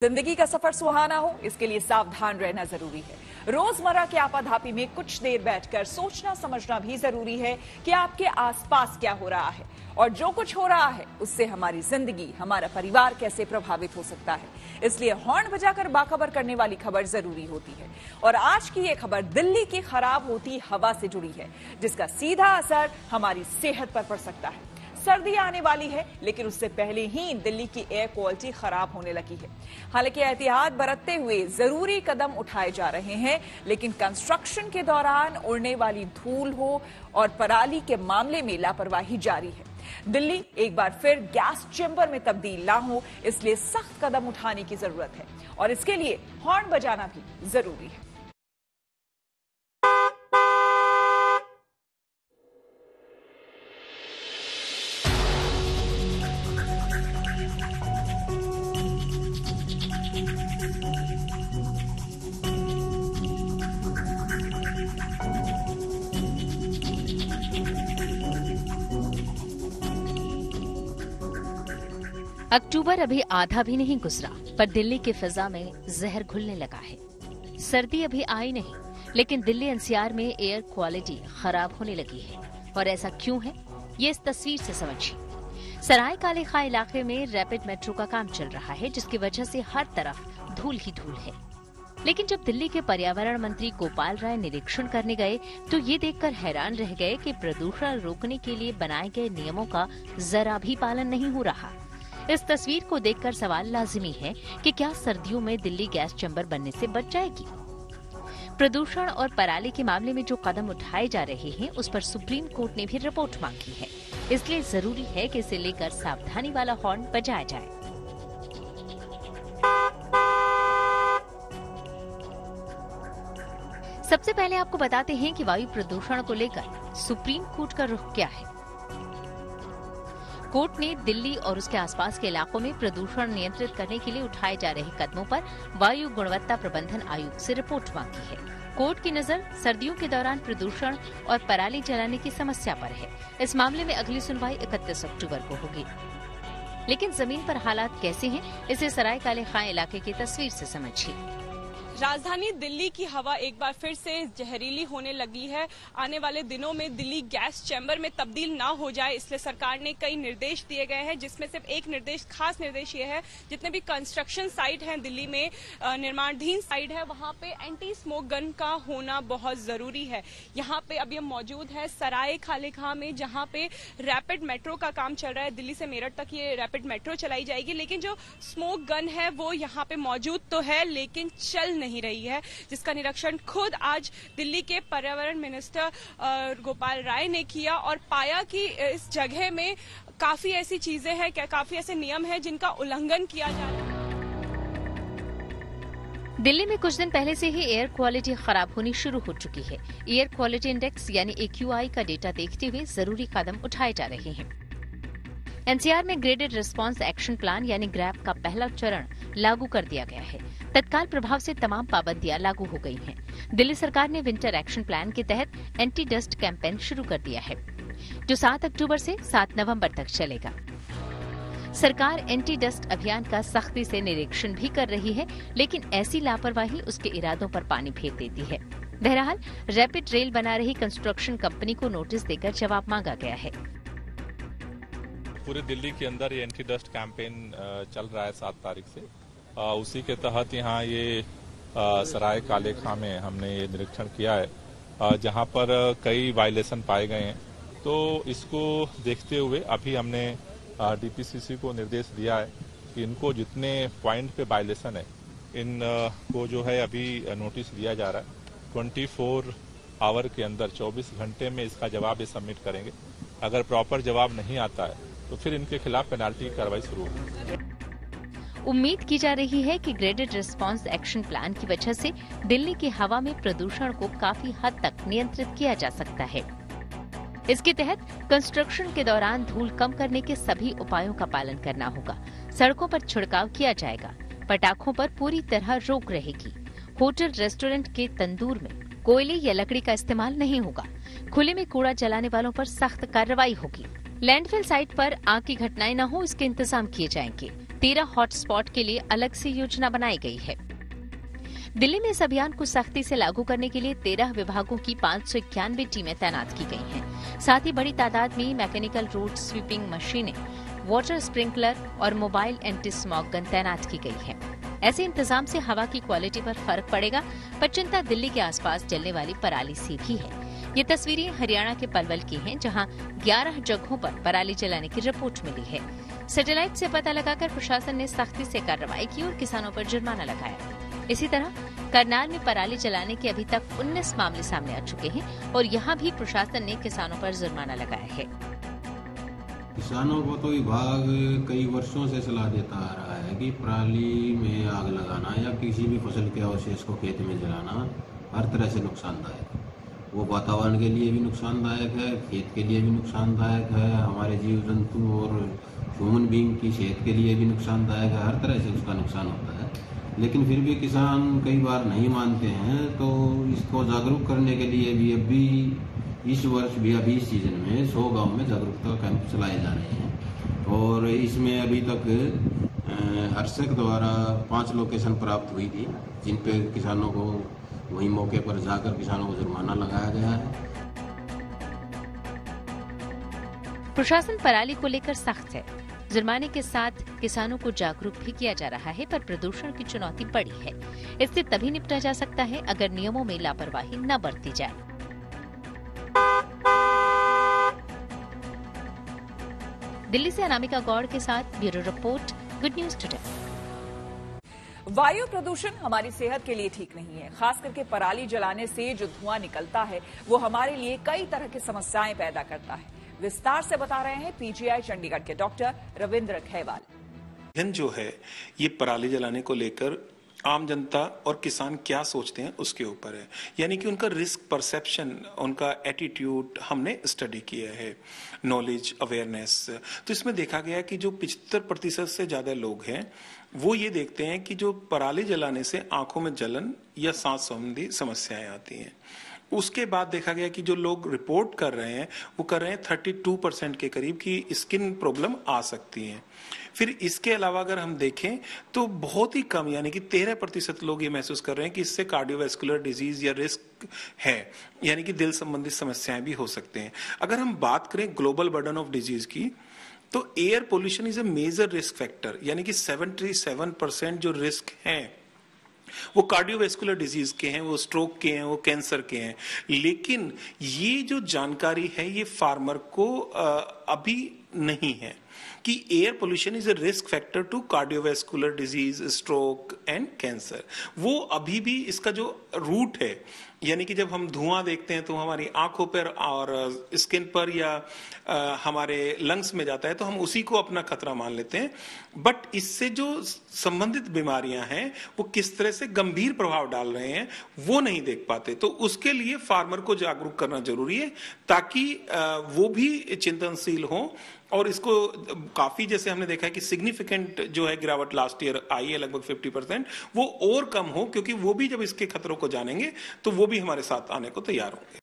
जिंदगी का सफर सुहाना हो, इसके लिए सावधान रहना जरूरी है। रोजमर्रा के आपाधापी में कुछ देर बैठकर सोचना समझना भी जरूरी है कि आपके आसपास क्या हो रहा है और जो कुछ हो रहा है उससे हमारी जिंदगी, हमारा परिवार कैसे प्रभावित हो सकता है। इसलिए हॉर्न बजाकर बाखबर करने वाली खबर जरूरी होती है। और आज की ये खबर दिल्ली की खराब होती हवा से जुड़ी है, जिसका सीधा असर हमारी सेहत पर पड़ सकता है। सर्दी आने वाली है, लेकिन उससे पहले ही दिल्ली की एयर क्वालिटी खराब होने लगी है। हालांकि एहतियात बरतते हुए जरूरी कदम उठाए जा रहे हैं, लेकिन कंस्ट्रक्शन के दौरान उड़ने वाली धूल हो और पराली के मामले में लापरवाही जारी है। दिल्ली एक बार फिर गैस चेंबर में तब्दील ना हो, इसलिए सख्त कदम उठाने की जरूरत है और इसके लिए हॉर्न बजाना भी जरूरी है। अक्टूबर अभी आधा भी नहीं गुजरा, पर दिल्ली की फिजा में जहर घुलने लगा है। सर्दी अभी आई नहीं, लेकिन दिल्ली एनसीआर में एयर क्वालिटी खराब होने लगी है। और ऐसा क्यों है, ये इस तस्वीर से समझिए। सराय काले खां इलाके में रैपिड मेट्रो का काम चल रहा है, जिसकी वजह से हर तरफ धूल ही धूल है। लेकिन जब दिल्ली के पर्यावरण मंत्री गोपाल राय निरीक्षण करने गए, तो ये देखकर हैरान रह गए कि प्रदूषण रोकने के लिए बनाए गए नियमों का जरा भी पालन नहीं हो रहा। इस तस्वीर को देखकर सवाल लाजिमी है कि क्या सर्दियों में दिल्ली गैस चैम्बर बनने से बच जाएगी? प्रदूषण और पराली के मामले में जो कदम उठाए जा रहे हैं, उस पर सुप्रीम कोर्ट ने भी रिपोर्ट मांगी है। इसलिए जरूरी है कि इसे लेकर सावधानी वाला हॉर्न बजाया जाए। सबसे पहले आपको बताते हैं कि वायु प्रदूषण को लेकर सुप्रीम कोर्ट का रुख क्या है। कोर्ट ने दिल्ली और उसके आसपास के इलाकों में प्रदूषण नियंत्रित करने के लिए उठाए जा रहे कदमों पर वायु गुणवत्ता प्रबंधन आयोग से रिपोर्ट मांगी है। कोर्ट की नजर सर्दियों के दौरान प्रदूषण और पराली जलाने की समस्या पर है। इस मामले में अगली सुनवाई 31 अक्टूबर को होगी। लेकिन जमीन पर हालात कैसे हैं, इसे सराय काले खां इलाके की तस्वीर से समझिए। राजधानी दिल्ली की हवा एक बार फिर से जहरीली होने लगी है। आने वाले दिनों में दिल्ली गैस चैम्बर में तब्दील ना हो जाए, इसलिए सरकार ने कई निर्देश दिए गए हैं, जिसमें से एक निर्देश, खास निर्देश ये है, जितने भी कंस्ट्रक्शन साइट हैं दिल्ली में, निर्माणाधीन साइट है, वहां पे एंटी स्मोक गन का होना बहुत जरूरी है। यहाँ पे अभी हम मौजूद है सराय काले खां में, जहाँ पे रैपिड मेट्रो का काम चल रहा है। दिल्ली से मेरठ तक ये रैपिड मेट्रो चलाई जाएगी, लेकिन जो स्मोक गन है वो यहाँ पे मौजूद तो है, लेकिन चल नहीं रही है, जिसका निरीक्षण खुद आज दिल्ली के पर्यावरण मिनिस्टर गोपाल राय ने किया और पाया कि इस जगह में काफी ऐसी चीजें हैं, काफी ऐसे नियम हैं जिनका उल्लंघन किया जा रहा है। दिल्ली में कुछ दिन पहले से ही एयर क्वालिटी खराब होनी शुरू हो चुकी है। एयर क्वालिटी इंडेक्स यानी AQI का डेटा देखते हुए जरूरी कदम उठाए जा रहे हैं। एनसीआर में ग्रेडेड रिस्पांस एक्शन प्लान यानी ग्रैप का पहला चरण लागू कर दिया गया है। तत्काल प्रभाव से तमाम पाबंदियां लागू हो गई हैं। दिल्ली सरकार ने विंटर एक्शन प्लान के तहत एंटी डस्ट कैंपेन शुरू कर दिया है, जो 7 अक्टूबर से 7 नवंबर तक चलेगा। सरकार एंटी डस्ट अभियान का सख्ती से निरीक्षण भी कर रही है, लेकिन ऐसी लापरवाही उसके इरादों पर पानी फेर देती है। बहरहाल रैपिड रेल बना रही कंस्ट्रक्शन कंपनी को नोटिस देकर जवाब मांगा गया है। पूरे दिल्ली के अंदर ये एंटी डस्ट कैंपेन चल रहा है 7 तारीख से। उसी के तहत यहाँ ये सराय काले खां में हमने ये निरीक्षण किया है, जहाँ पर कई वायलेशन पाए गए हैं। तो इसको देखते हुए अभी हमने डीपीसीसी को निर्देश दिया है कि इनको जितने पॉइंट पे वायलेशन है, इन को जो है अभी नोटिस दिया जा रहा है। 24 आवर के अंदर, 24 घंटे में इसका जवाब ये सबमिट करेंगे। अगर प्रॉपर जवाब नहीं आता है तो फिर इनके खिलाफ पेनाल्टी कार्रवाई शुरू होगी। उम्मीद की जा रही है कि ग्रेडेड रिस्पांस एक्शन प्लान की वजह से दिल्ली की हवा में प्रदूषण को काफी हद तक नियंत्रित किया जा सकता है। इसके तहत कंस्ट्रक्शन के दौरान धूल कम करने के सभी उपायों का पालन करना होगा। सड़कों पर छिड़काव किया जाएगा। पटाखों पर पूरी तरह रोक रहेगी। होटल रेस्टोरेंट के तंदूर में कोयले या लकड़ी का इस्तेमाल नहीं होगा। खुले में कूड़ा जलाने वालों पर सख्त कार्रवाई होगी। लैंडफिल साइट पर आग की घटनाएं न हो, इसके इंतजाम किए जाएंगे। 13 हॉटस्पॉट के लिए अलग से योजना बनाई गई है। दिल्ली में इस अभियान को सख्ती से लागू करने के लिए 13 विभागों की 591 टीमें तैनात की गई हैं। साथ ही बड़ी तादाद में मैकेनिकल रोड स्वीपिंग मशीनें, वाटर स्प्रिंकलर और मोबाइल एंटी स्मॉग गन तैनात की गई है। ऐसे इंतजाम से हवा की क्वालिटी पर फर्क पड़ेगा, पर चिंता दिल्ली के आसपास जलने वाली पराली से भी है। ये तस्वीरें हरियाणा के पलवल की हैं, जहां 11 जगहों पर पराली जलाने की रिपोर्ट मिली है। सैटेलाइट से पता लगाकर प्रशासन ने सख्ती से कार्रवाई की और किसानों पर जुर्माना लगाया। इसी तरह करनाल में पराली जलाने के अभी तक 19 मामले सामने आ चुके हैं और यहाँ भी प्रशासन ने किसानों पर जुर्माना लगाया है। किसानों को तो विभाग कई वर्षों से सलाह देता आ रहा है कि पराली में आग लगाना या किसी भी फसल के अवशेष को खेत में जलाना हर तरह से नुकसानदायक है। वो वातावरण के लिए भी नुकसानदायक है, खेत के लिए भी नुकसानदायक है, हमारे जीव जंतु और ह्यूमन बीइंग की सेहत के लिए भी नुकसानदायक है। हर तरह से उसका नुकसान होता है, लेकिन फिर भी किसान कई बार नहीं मानते हैं। तो इसको जागरूक करने के लिए भी अभी इस वर्ष भी अभी इस सीजन में 100 गांव में जागरूकता कैंप चलाए जा रहे हैं और इसमें अभी तक हर्षक द्वारा 5 लोकेशन प्राप्त हुई थी, जिन पे किसानों को वही मौके पर जाकर किसानों को जुर्माना लगाया गया है। प्रशासन पराली को लेकर सख्त है। जुर्माने के साथ किसानों को जागरूक भी किया जा रहा है, पर प्रदूषण की चुनौती बड़ी है। इससे तभी निपटा जा सकता है अगर नियमों में लापरवाही न बरती जाए। दिल्ली से अनामिका गौड़ के साथ bureau report, good news today. वायु प्रदूषण हमारी सेहत के लिए ठीक नहीं है। खास करके पराली जलाने से जो धुआं निकलता है वो हमारे लिए कई तरह की समस्याएं पैदा करता है। विस्तार से बता रहे हैं पीजीआई चंडीगढ़ के डॉक्टर रविंद्र खैवाल। जो है ये पराली जलाने को लेकर आम जनता और किसान क्या सोचते हैं उसके ऊपर है, यानी कि उनका रिस्क परसेप्शन, उनका एटीट्यूड हमने स्टडी किया है, नॉलेज अवेयरनेस। तो इसमें देखा गया कि जो 75% से ज्यादा लोग हैं वो ये देखते हैं कि जो पराली जलाने से आंखों में जलन या सांस संबंधी समस्याएं आती हैं। उसके बाद देखा गया कि जो लोग रिपोर्ट कर रहे हैं वो कर रहे हैं 32% के करीब की स्किन प्रॉब्लम आ सकती है। फिर इसके अलावा अगर हम देखें तो बहुत ही कम यानी कि 13% लोग ये महसूस कर रहे हैं कि इससे कार्डियोवैस्कुलर डिजीज या रिस्क है, यानी कि दिल संबंधी समस्याएं भी हो सकते हैं। अगर हम बात करें ग्लोबल बर्डन ऑफ डिजीज की तो air pollution is a major risk factor, यानी कि 77% जो रिस्क हैं वो कार्डियोवैस्कुलर डिजीज के हैं, वो स्ट्रोक के हैं, वो कैंसर के हैं। लेकिन ये जो जानकारी है ये फार्मर को अभी नहीं है कि air pollution is a risk factor to cardiovascular disease, stroke and cancer. वो अभी भी इसका जो रूट है, यानी कि जब हम धुआं देखते हैं तो हमारी आंखों पर और स्किन पर या हमारे लंग्स में जाता है तो हम उसी को अपना खतरा मान लेते हैं। बट इससे जो संबंधित बीमारियां हैं वो किस तरह से गंभीर प्रभाव डाल रहे हैं वो नहीं देख पाते। तो उसके लिए फार्मर को जागरूक करना जरूरी है ताकि वो भी चिंतनशील हो। और इसको काफी, जैसे हमने देखा है कि सिग्निफिकेंट जो है गिरावट लास्ट ईयर आई है लगभग 50%, वो और कम हो, क्योंकि वो भी जब इसके खतरों को जानेंगे तो वो भी हमारे साथ आने को तैयार होंगे।